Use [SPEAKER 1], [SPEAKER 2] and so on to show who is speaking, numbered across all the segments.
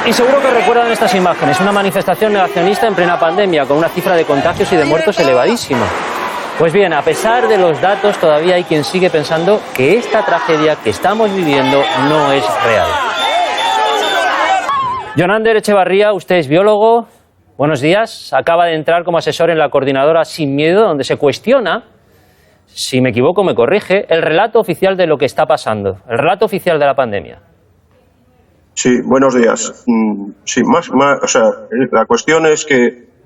[SPEAKER 1] Y seguro que recuerdan estas imágenes, una manifestación negacionista en plena pandemia, con una cifra de contagios y de muertos elevadísima. Pues bien, a pesar de los datos, todavía hay quien sigue pensando que esta tragedia que estamos viviendo no es real. Jonander Echevarría, usted es biólogo. Buenos días. Acaba de entrar como asesor en la coordinadora Sin Miedo, donde se cuestiona, si me equivoco me corrige, el relato oficial de lo que está pasando, el relato oficial de la pandemia.
[SPEAKER 2] Sí, buenos días. Sí, la cuestión es que,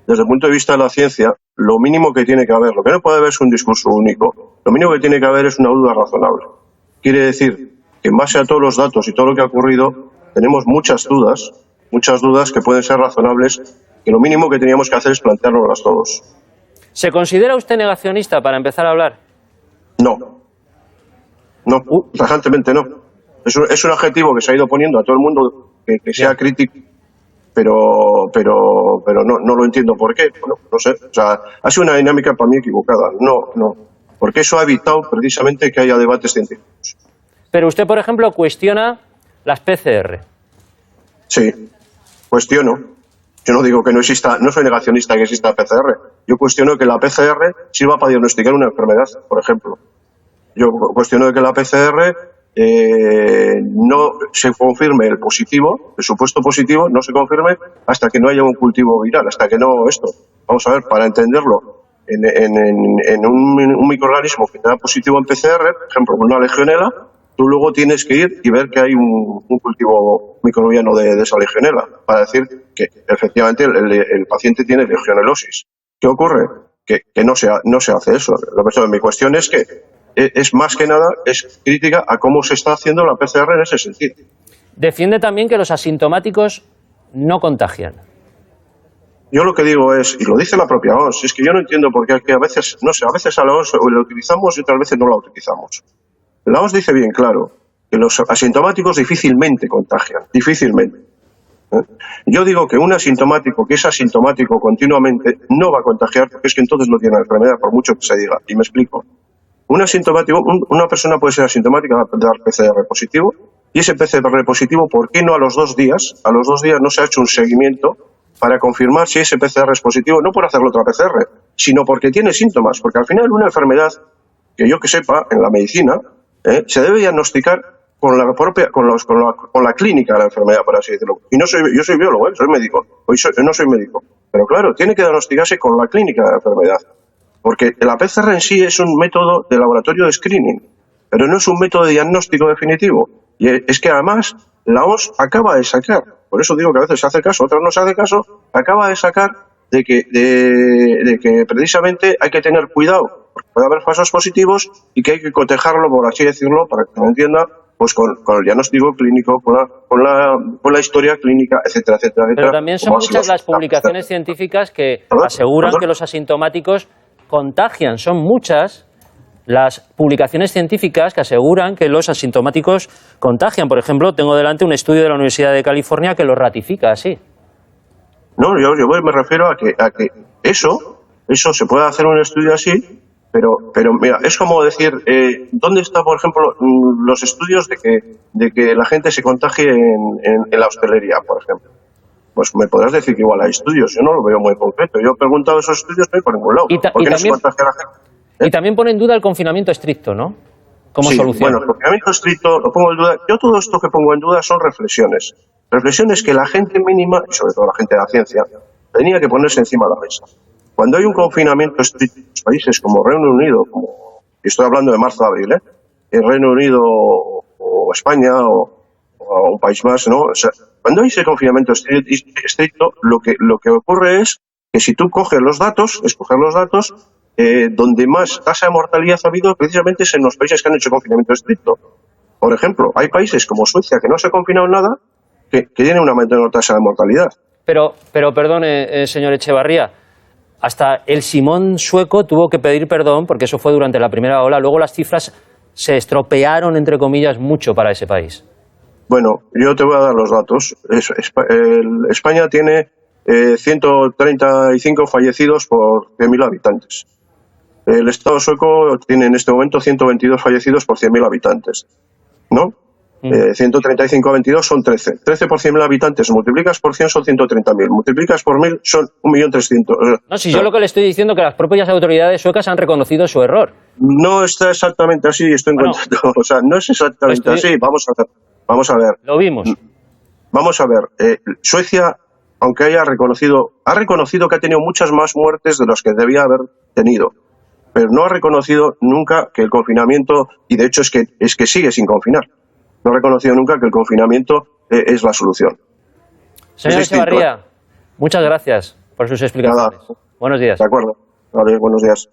[SPEAKER 2] desde el punto de vista de la ciencia, lo mínimo que tiene que haber, lo que no puede haber es un discurso único, lo mínimo que tiene que haber es una duda razonable. Quiere decir que en base a todos los datos y todo lo que ha ocurrido, tenemos muchas dudas que pueden ser razonables, que lo mínimo que teníamos que hacer es planteárnoslas todos.
[SPEAKER 1] ¿Se considera usted negacionista para empezar a hablar?
[SPEAKER 2] No, tajantemente no. Es un adjetivo que se ha ido poniendo a todo el mundo que sea crítico, pero no lo entiendo por qué. Bueno, no sé, o sea, ha sido una dinámica para mí equivocada. No, porque eso ha evitado precisamente que haya debates científicos.
[SPEAKER 1] Pero usted, por ejemplo, cuestiona las PCR.
[SPEAKER 2] Sí, cuestiono. Yo no digo que no exista, no soy negacionista que exista PCR. Yo cuestiono que la PCR sirva para diagnosticar una enfermedad, por ejemplo. Yo cuestiono que la PCR no se confirme el positivo, el supuesto positivo, no se confirme hasta que no haya un cultivo viral, hasta que no esto. Vamos a ver, para entenderlo, en un microorganismo que te da positivo en PCR, por ejemplo, una legionela, tú luego tienes que ir y ver que hay un cultivo microbiano de esa legionela, para decir que efectivamente el paciente tiene legionelosis. ¿Qué ocurre? Que no se hace eso. Mi cuestión es que es más que nada es crítica a cómo se está haciendo la PCR en ese sentido.
[SPEAKER 1] Defiende también que los asintomáticos no contagian.
[SPEAKER 2] Yo lo que digo es, y lo dice la propia OMS, es que yo no entiendo por qué a veces, no sé, a veces a la OMS la utilizamos y otras veces no la utilizamos. La OMS dice bien claro que los asintomáticos difícilmente contagian, difícilmente. Yo digo que un asintomático que es asintomático continuamente no va a contagiar porque es que entonces no tiene la enfermedad, por mucho que se diga, y me explico. Un asintomático, una persona puede ser asintomática, dar PCR positivo, y ese PCR positivo, ¿por qué no a los 2 días? A los 2 días no se ha hecho un seguimiento para confirmar si ese PCR es positivo, no por hacerlo otra PCR, sino porque tiene síntomas, porque al final una enfermedad, que yo que sepa, en la medicina, se debe diagnosticar con la clínica de la enfermedad, por así decirlo. Y yo soy biólogo, soy médico, no soy médico, pero claro, tiene que diagnosticarse con la clínica de la enfermedad. Porque la PCR en sí es un método de laboratorio de screening, pero no es un método de diagnóstico definitivo. Y es que además la OMS acaba de sacar, por eso digo que a veces se hace caso, otras no se hace caso, acaba de sacar de que precisamente hay que tener cuidado, porque puede haber falsos positivos y que hay que cotejarlo, por así decirlo, para que se entienda, pues con el diagnóstico clínico, con la historia clínica, etcétera, etcétera.
[SPEAKER 1] Pero también son muchas las publicaciones científicas que aseguran que los asintomáticos contagian. Son muchas las publicaciones científicas que aseguran que los asintomáticos contagian. Por ejemplo, tengo delante un estudio de la Universidad de California que lo ratifica así.
[SPEAKER 2] No, yo me refiero a que eso se puede hacer un estudio así, pero mira, es como decir, ¿dónde está, por ejemplo, los estudios de que la gente se contagie en la hostelería, por ejemplo? Pues me podrás decir que igual hay estudios, yo no lo veo muy concreto. Yo he preguntado esos estudios, no hay por ningún lado. ¿Por qué no se contagia la gente?
[SPEAKER 1] Y también pone en duda el confinamiento estricto, ¿no? Como solución.
[SPEAKER 2] Bueno, el confinamiento estricto lo pongo en duda. Yo todo esto que pongo en duda son reflexiones. Reflexiones que la gente mínima, y sobre todo la gente de la ciencia, tenía que ponerse encima de la mesa. Cuando hay un confinamiento estricto en países como Reino Unido, y estoy hablando de marzo-abril, en Reino Unido o España o un país más, ¿no? O sea, cuando hay ese confinamiento estricto, lo que ocurre es que si tú coges los datos, donde más tasa de mortalidad ha habido precisamente es en los países que han hecho confinamiento estricto. Por ejemplo, hay países como Suecia que no se ha confinado nada, que tienen una menor tasa de mortalidad.
[SPEAKER 1] Pero perdone, señor Echevarría, hasta el Simón sueco tuvo que pedir perdón porque eso fue durante la primera ola. Luego las cifras se estropearon, entre comillas, mucho para ese país.
[SPEAKER 2] Bueno, yo te voy a dar los datos. España tiene 135 fallecidos por 100.000 habitantes. El Estado sueco tiene en este momento 122 fallecidos por 100.000 habitantes, ¿no? 135 a 22 son 13. 13 por 100.000 habitantes, multiplicas por 100 son 130.000. Multiplicas por 1.000 son 1.300.000.
[SPEAKER 1] No, si yo lo que le estoy diciendo es que las propias autoridades suecas han reconocido su error.
[SPEAKER 2] No está exactamente así, estoy en contacto. O sea, no es exactamente así. Vamos a ver.
[SPEAKER 1] Lo vimos.
[SPEAKER 2] Vamos a ver. Suecia, aunque ha reconocido que ha tenido muchas más muertes de las que debía haber tenido. Pero no ha reconocido nunca que el confinamiento, y de hecho es que sigue sin confinar, no ha reconocido nunca que el confinamiento es la solución.
[SPEAKER 1] Señor Echevarría, muchas gracias por sus explicaciones.
[SPEAKER 2] Nada.
[SPEAKER 1] Buenos días.
[SPEAKER 2] De acuerdo. Vale, buenos días.